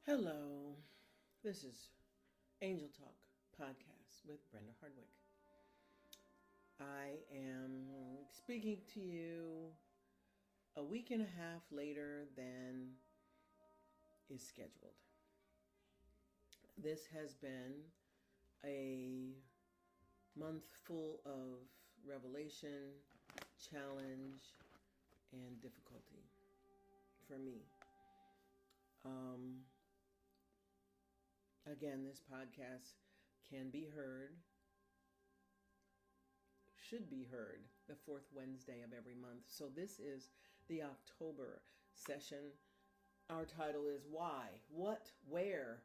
Hello, this is AngelTalk Podcast with Brenda Hardwick. I am speaking to you a week and a half later than is scheduled. This has been a month full of revelation, challenge, and difficulty for me. Again, this podcast can be heard, should be heard, the fourth Wednesday of every month. So this is the October session. Our title is Why? What? Where?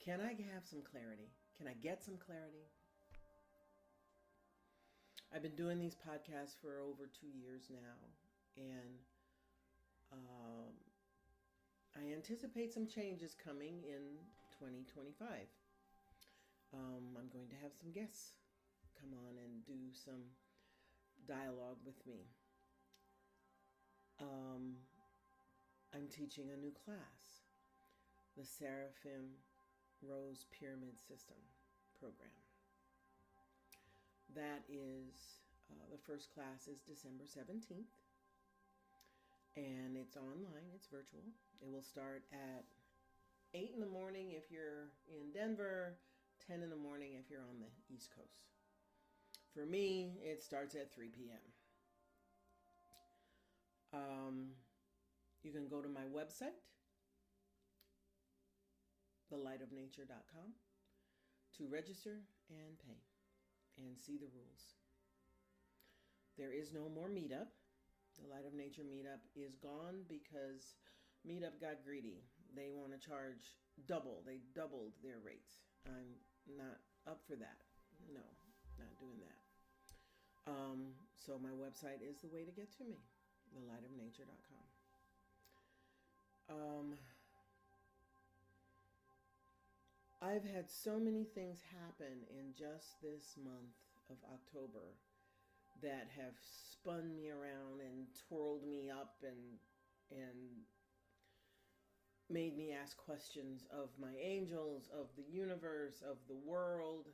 Can I have some clarity? Can I get some clarity? I've been doing these podcasts for over 2 years now, and I anticipate some changes coming in 2025. I'm going to have some guests come on and do some dialogue with me. I'm teaching a new class, the Seraphim Rose Pyramid System program. That is, the first class is December 17th. And it's online, it's virtual. It will start at 8 in the morning if you're in Denver, 10 in the morning if you're on the East Coast. For me, it starts at 3 p.m. You can go to my website, thelightofnature.com, to register and pay and see the rules. There is no more meetup. The Light of Nature meetup is gone because meetup got greedy. They want to charge double. They doubled their rates. I'm not up for that. No, not doing that. So my website is the way to get to me, thelightofnature.com. I've had so many things happen in just this month of October that have spun me around and twirled me up and made me ask questions of my angels, of the universe, of the world.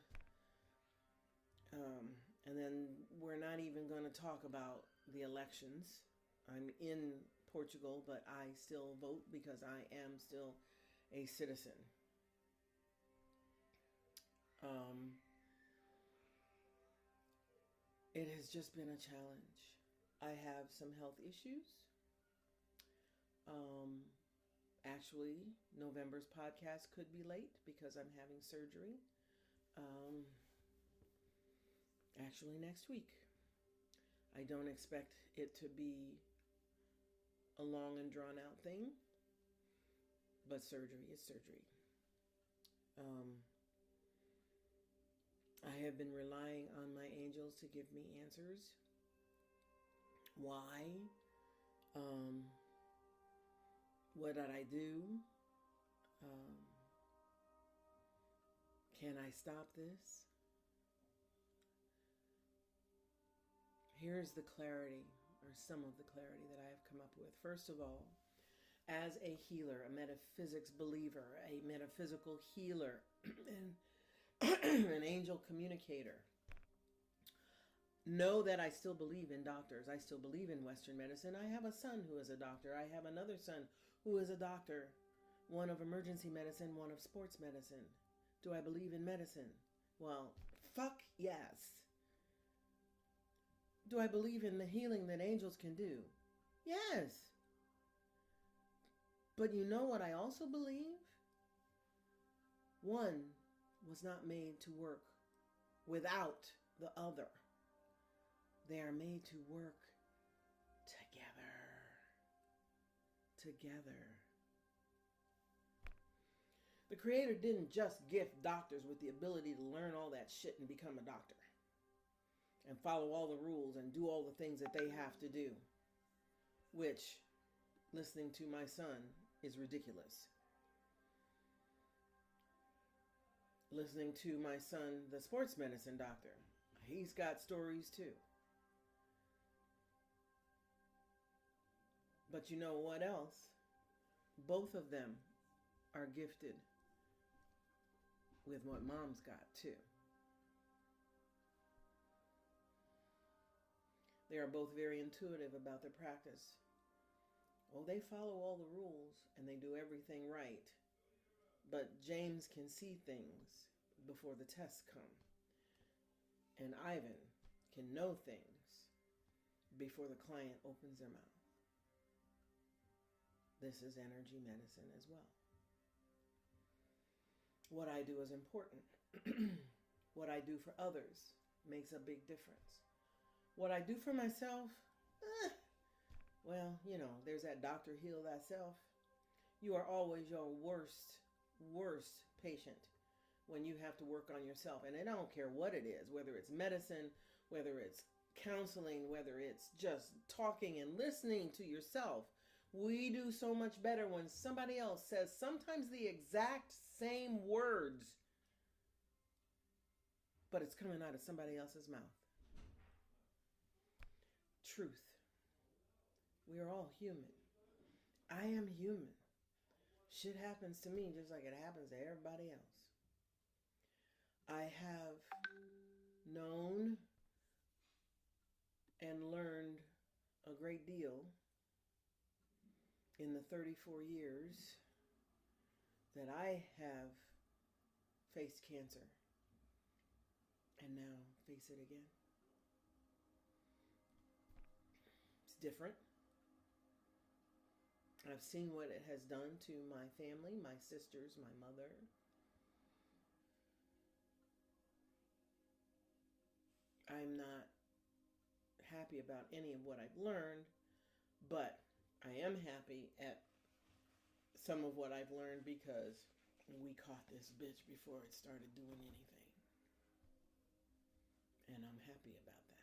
And then we're not even going to talk about the elections. I'm in Portugal, but I still vote because I am still a citizen. It has just been a challenge. I have some health issues. Actually, November's podcast could be late because I'm having surgery. Actually, next week. I don't expect it to be a long and drawn out thing, but surgery is surgery. I have been relying on my angels to give me answers. Why? What did I do? Can I stop this? Here's the clarity, or some of the clarity that I have come up with. First of all, as a healer, a metaphysics believer, a metaphysical healer, and an angel communicator, know that I still believe in doctors. I still believe in Western medicine. I have a son who is a doctor. I have another son who is a doctor. One of emergency medicine, one of sports medicine. Do I believe in medicine? Well, fuck yes. Do I believe in the healing that angels can do? Yes. But you know what I also believe? One was not made to work without the other. They are made to work together. Together. The Creator didn't just gift doctors with the ability to learn all that shit and become a doctor and follow all the rules and do all the things that they have to do, which, listening to my son, is ridiculous. Listening to my son, the sports medicine doctor, he's got stories too. But you know what else? Both of them are gifted with what moms got too. They are both very intuitive about their practice. Oh, they follow all the rules and they do everything right. But James can see things before the tests come. And Ivan can know things before the client opens their mouth. This is energy medicine as well. What I do is important. What I do for others makes a big difference. What I do for myself, well, there's that doctor heal thyself. You are always your worst patient when you have to work on yourself. And I don't care what it is, whether it's medicine, whether it's counseling, whether it's just talking and listening to yourself. We do so much better when somebody else says sometimes the exact same words, but it's coming out of somebody else's mouth. Truth. We are all human. I am human. Shit happens to me just like it happens to everybody else. I have known and learned a great deal in the 34 years that I have faced cancer and now face it again. It's different. I've seen what it has done to my family, my sisters, my mother. I'm not happy about any of what I've learned, but I am happy at some of what I've learned because we caught this bitch before it started doing anything. And I'm happy about that.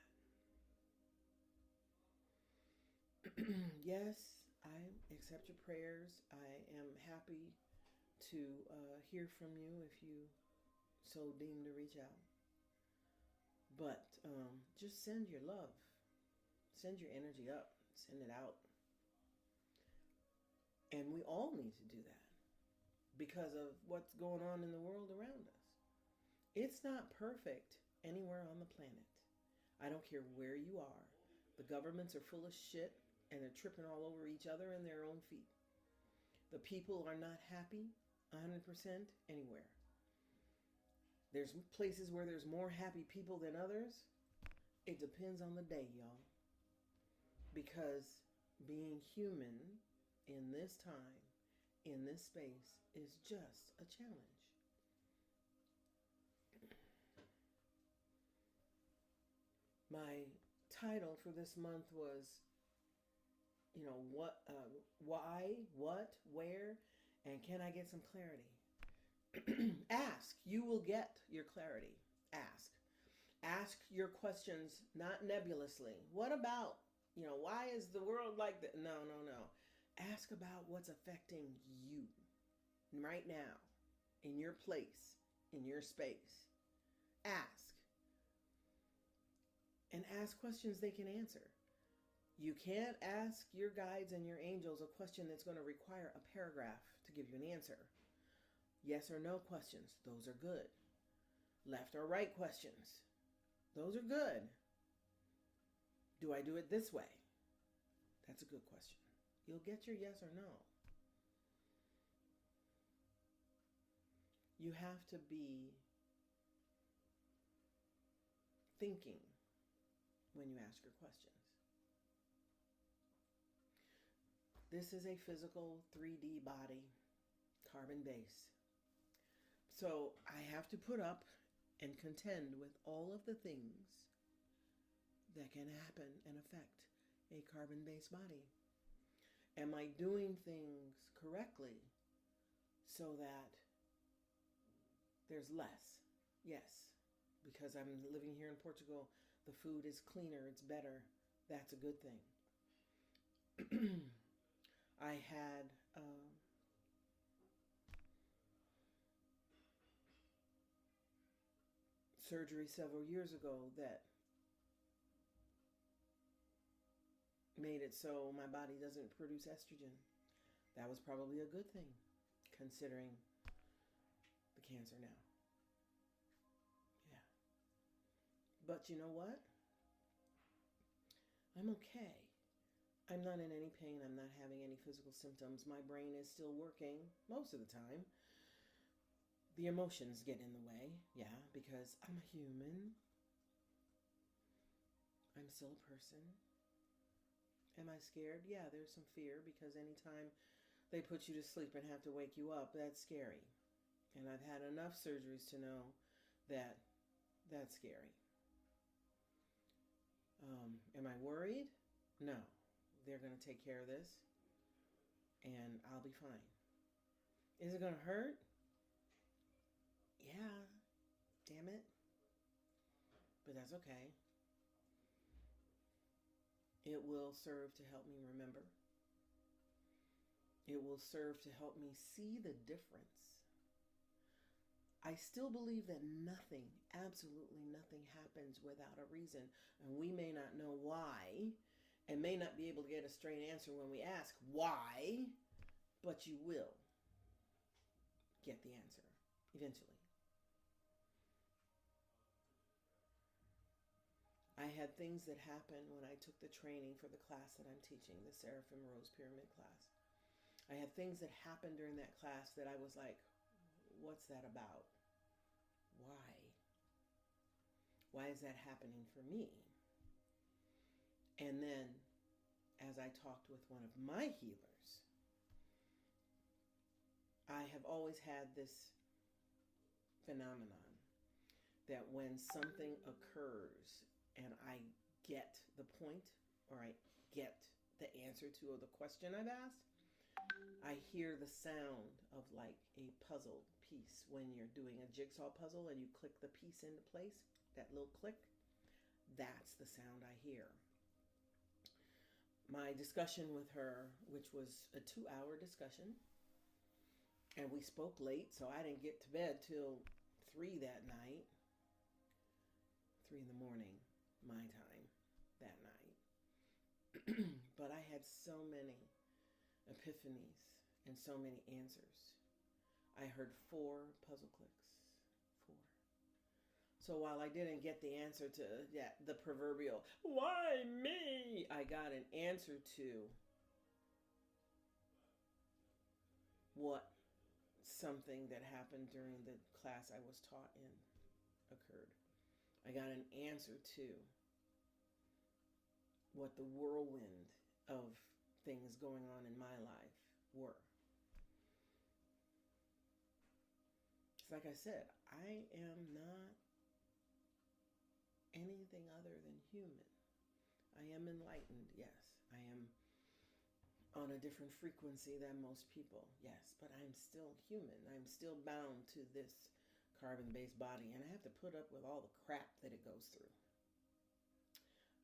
Yes, I accept your prayers. I am happy to hear from you if you so deem to reach out. But just send your love. Send your energy up. Send it out. And we all need to do that because of what's going on in the world around us. It's not perfect anywhere on the planet. I don't care where you are. The governments are full of shit and they're tripping all over each other and their own feet. The people are not happy 100% anywhere. There's places where there's more happy people than others. It depends on the day, y'all. Because being human in this time, in this space, is just a challenge. My title for this month was, why, what, where, and can I get some clarity? Ask. You will get your clarity. Ask. Ask your questions, not nebulously. What about, why is the world like that? No. Ask about what's affecting you right now, in your place, in your space. Ask. And ask questions they can answer. You can't ask your guides and your angels a question that's going to require a paragraph to give you an answer. Yes or no questions, those are good. Left or right questions, those are good. Do I do it this way? That's a good question. You'll get your yes or no. You have to be thinking when you ask your questions. This is a physical 3D body, carbon base. So I have to put up and contend with all of the things that can happen and affect a carbon-based body. Am I doing things correctly so that there's less? Yes, because I'm living here in Portugal. The food is cleaner, it's better. That's a good thing. I had surgery several years ago that made it so my body doesn't produce estrogen. That was probably a good thing considering the cancer now. Yeah. But you know what? I'm okay. I'm not in any pain. I'm not having any physical symptoms. My brain is still working most of the time. The emotions get in the way, yeah, because I'm a human. I'm still a person. Am I scared? Yeah, there's some fear because anytime they put you to sleep and have to wake you up, that's scary. And I've had enough surgeries to know that that's scary. Am I worried? No. They're going to take care of this and I'll be fine. Is it going to hurt? Yeah. Damn it. But that's okay. It will serve to help me remember. It will serve to help me see the difference. I still believe that nothing, absolutely nothing happens without a reason. And we may not know why and may not be able to get a straight answer when we ask why, but you will get the answer eventually. I had things that happened when I took the training for the class that I'm teaching, the Seraphim Rose Pyramid class. I had things that happened during that class that I was like, what's that about? Why? Why is that happening for me? And then, as I talked with one of my healers, I have always had this phenomenon that when something occurs and I get the point or I get the answer to the question I've asked, I hear the sound of like a puzzle piece when you're doing a jigsaw puzzle and you click the piece into place, that little click, that's the sound I hear. My discussion with her, which was a 2-hour discussion, and we spoke late, so I didn't get to bed till 3 that night, 3 in the morning, my time that night. But I had so many epiphanies and so many answers. I heard 4 puzzle clicks. 4. So while I didn't get the answer to the proverbial, why me? I got an answer to what something that happened during the class I was taught in occurred. I got an answer to what the whirlwind of things going on in my life were. It's like I said, I am not anything other than human. I am enlightened, yes. I am on a different frequency than most people, yes, but I'm still human. I'm still bound to this carbon-based body, and I have to put up with all the crap that it goes through.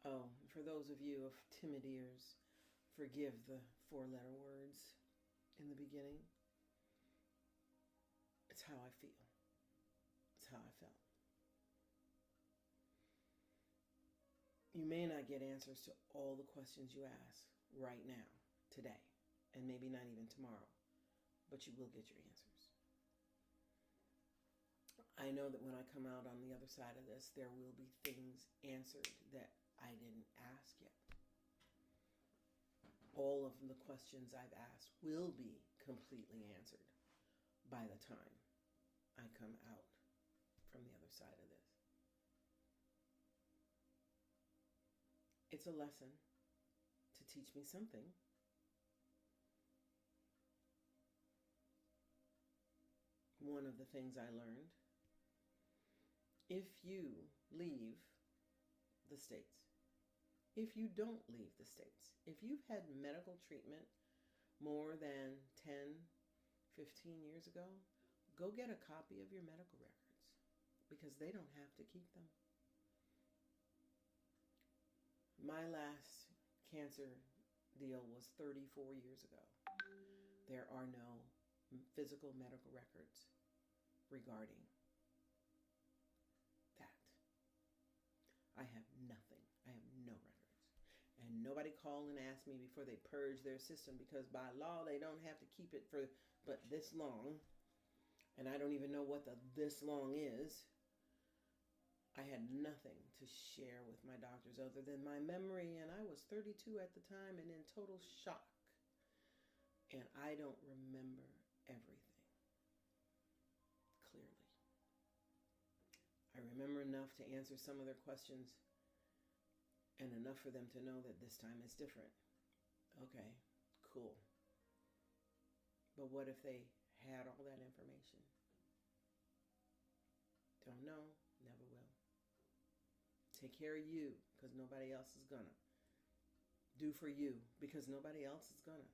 Oh, for those of you of timid ears, forgive the 4-letter words in the beginning. It's how I feel. It's how I felt. You may not get answers to all the questions you ask right now, today, and maybe not even tomorrow, but you will get your answers. I know that when I come out on the other side of this, there will be things answered that I didn't ask yet. All of the questions I've asked will be completely answered by the time I come out from the other side of this. It's a lesson to teach me something. One of the things I learned, if you leave the States, if you don't leave the States, if you've had medical treatment more than 10, 15 years ago, go get a copy of your medical records because they don't have to keep them. My last cancer deal was 34 years ago. There are no physical medical records regarding that. I have nothing. I have no records. And nobody called and asked me before they purged their system because by law they don't have to keep it for but this long, and I don't even know what the this long is. I had nothing to share with my doctors other than my memory, and I was 32 at the time and in total shock. And I don't remember everything clearly. I remember enough to answer some of their questions and enough for them to know that this time it's different. Okay, cool. But what if they had all that information? Don't know, never will. Take care of you because nobody else is gonna. Do for you because nobody else is gonna.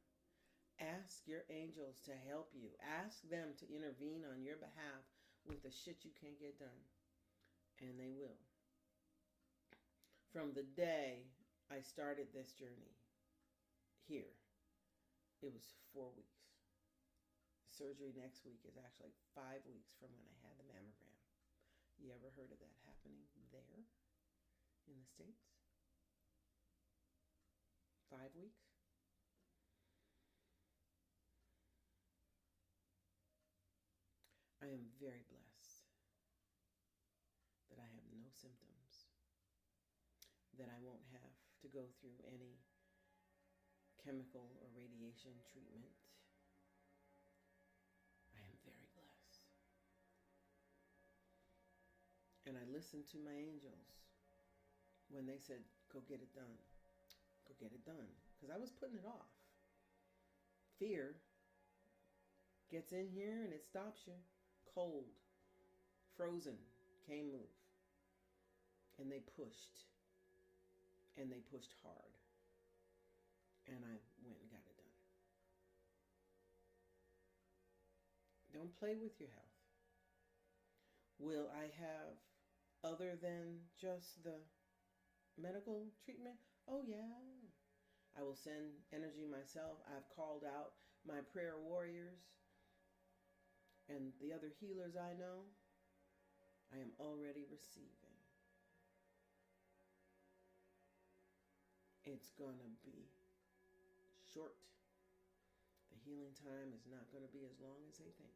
Ask your angels to help you. Ask them to intervene on your behalf with the shit you can't get done. And they will. From the day I started this journey here, it was 4 weeks. Surgery next week is actually 5 weeks from when I had the mammogram. You ever heard of that happening there in the States? 5 weeks? I am very blessed that I have no symptoms, that I won't have to go through any chemical or radiation treatment. I am very blessed. And I listened to my angels when they said, go get it done. Go get it done. Because I was putting it off. Fear gets in here and it stops you. Cold, frozen, can't move. And they pushed. And they pushed hard. And I went and got it done. Don't play with your health. Will I have other than just the medical treatment? Oh yeah. I will send energy myself. I've called out my prayer warriors and the other healers I know. I am already receiving. It's gonna be short. The healing time is not gonna be as long as they think.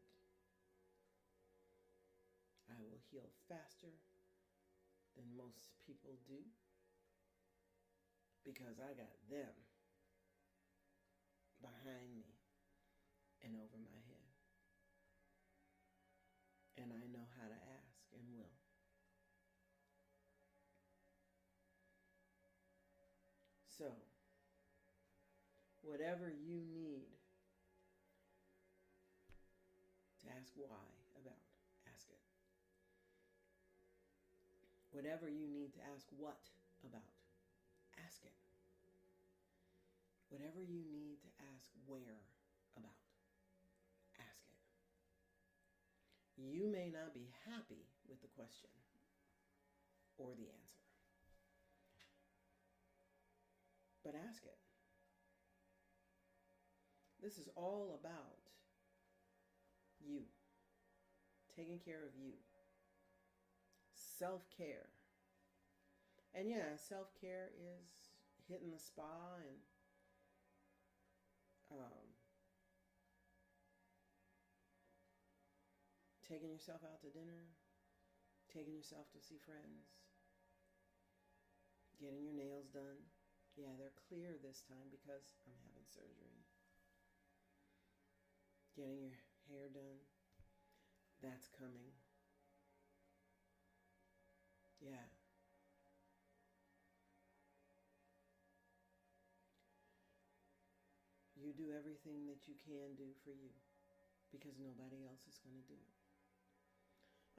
I will heal faster than most people do because I got them behind me and over my head. And I know how to ask and will. So, whatever you need to ask why about, ask it. Whatever you need to ask what about, ask it. Whatever you need to ask where about, ask it. You may not be happy with the question or the answer, but ask it. This is all about you, taking care of you. Self-care. And yeah, self-care is hitting the spa and taking yourself out to dinner, taking yourself to see friends, getting your nails done. Yeah, they're clear this time because I'm having surgery. Getting your hair done, that's coming. Yeah. You do everything that you can do for you because nobody else is going to do it.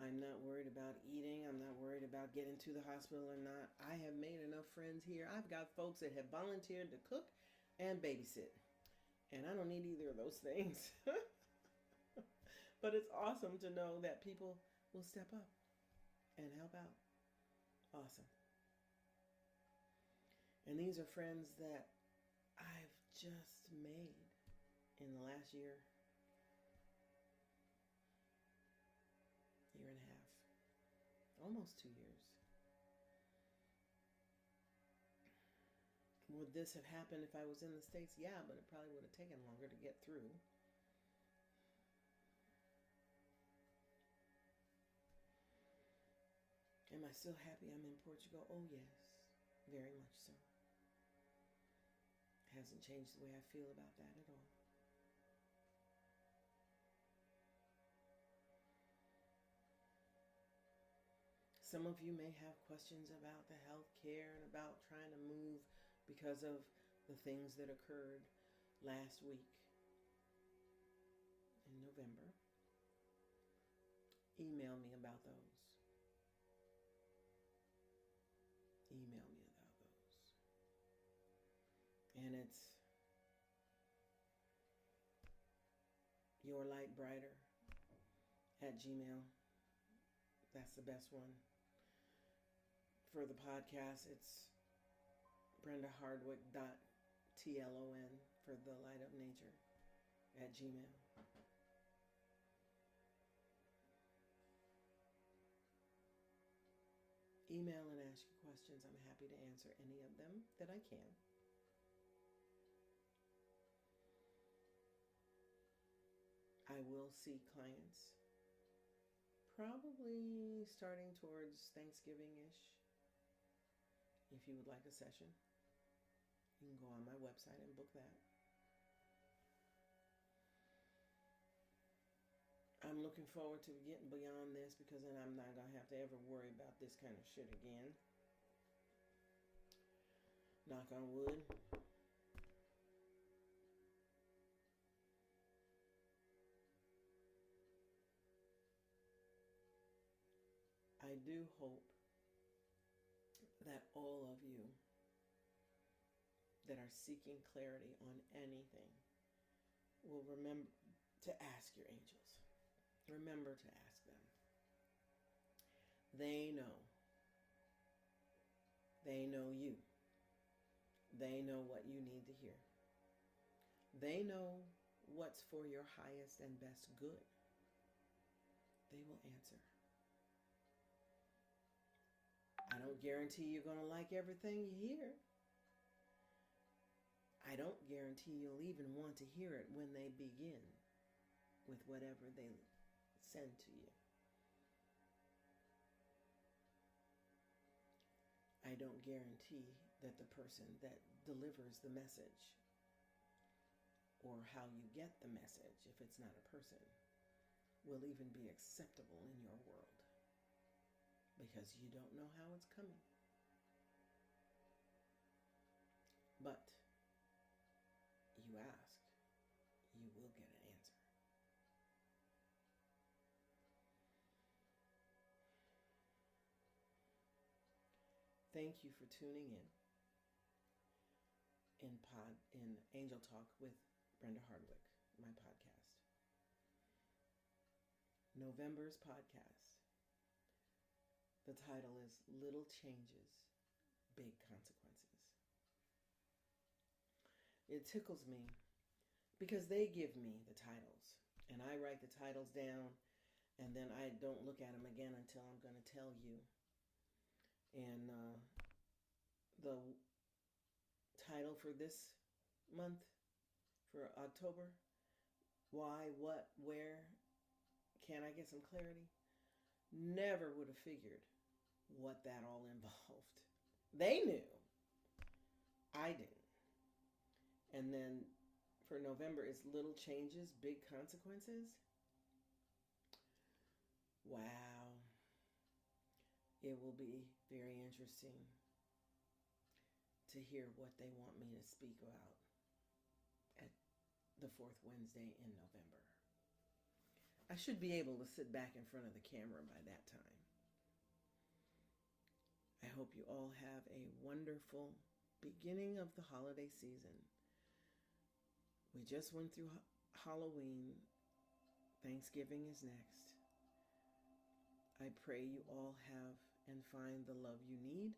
I'm not worried about eating. I'm not worried about getting to the hospital or not. I have made enough friends here. I've got folks that have volunteered to cook and babysit. And I don't need either of those things. But it's awesome to know that people will step up and help out. Awesome. And these are friends that I've just made in the last year and a half, almost 2 years. Would this have happened if I was in the States? Yeah, but it probably would have taken longer to get through. I still happy I'm in Portugal? Oh, yes, very much so. Hasn't changed the way I feel about that at all. Some of you may have questions about the health care and about trying to move because of the things that occurred last week in November. Email me about those. Email me about those. And it's yourlightbrighter@gmail. That's the best one. For the podcast, it's BrendaHardwick.tlon for the light of nature @gmail. Email and ask your questions. I'm happy to answer any of them that I can. I will see clients probably starting towards Thanksgiving-ish. If you would like a session, you can go on my website and book that. I'm looking forward to getting beyond this because then I'm not going to have to ever worry about this kind of shit again. Knock on wood. I do hope that all of you that are seeking clarity on anything will remember to ask your angels. Remember to ask them. They know. They know you. They know what you need to hear. They know what's for your highest and best good. They will answer. I don't guarantee you're going to like everything you hear. I don't guarantee you'll even want to hear it when they begin with whatever they send to you. I don't guarantee that the person that delivers the message or how you get the message, if it's not a person, will even be acceptable in your world. Because you don't know how it's coming. But you ask, you will get an answer. Thank you for tuning in Angel Talk with Brenda Hardwick, my podcast. November's podcast. The title is Little Changes, Big Consequences. It tickles me because they give me the titles and I write the titles down and then I don't look at them again until I'm going to tell you. And the title for this month, for October, why, what, where, can I get some clarity? Never would have figured what that all involved. They knew. I didn't. And then for November, it's little changes, big consequences. Wow. It will be very interesting to hear what they want me to speak about at the fourth Wednesday in November. I should be able to sit back in front of the camera by that time. I hope you all have a wonderful beginning of the holiday season. We just went through Halloween. Thanksgiving is next. I pray you all have and find the love you need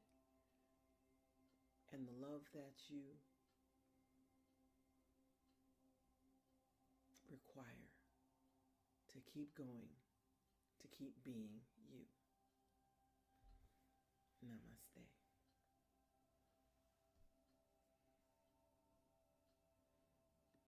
and the love that you require to keep going, to keep being you. Namaste.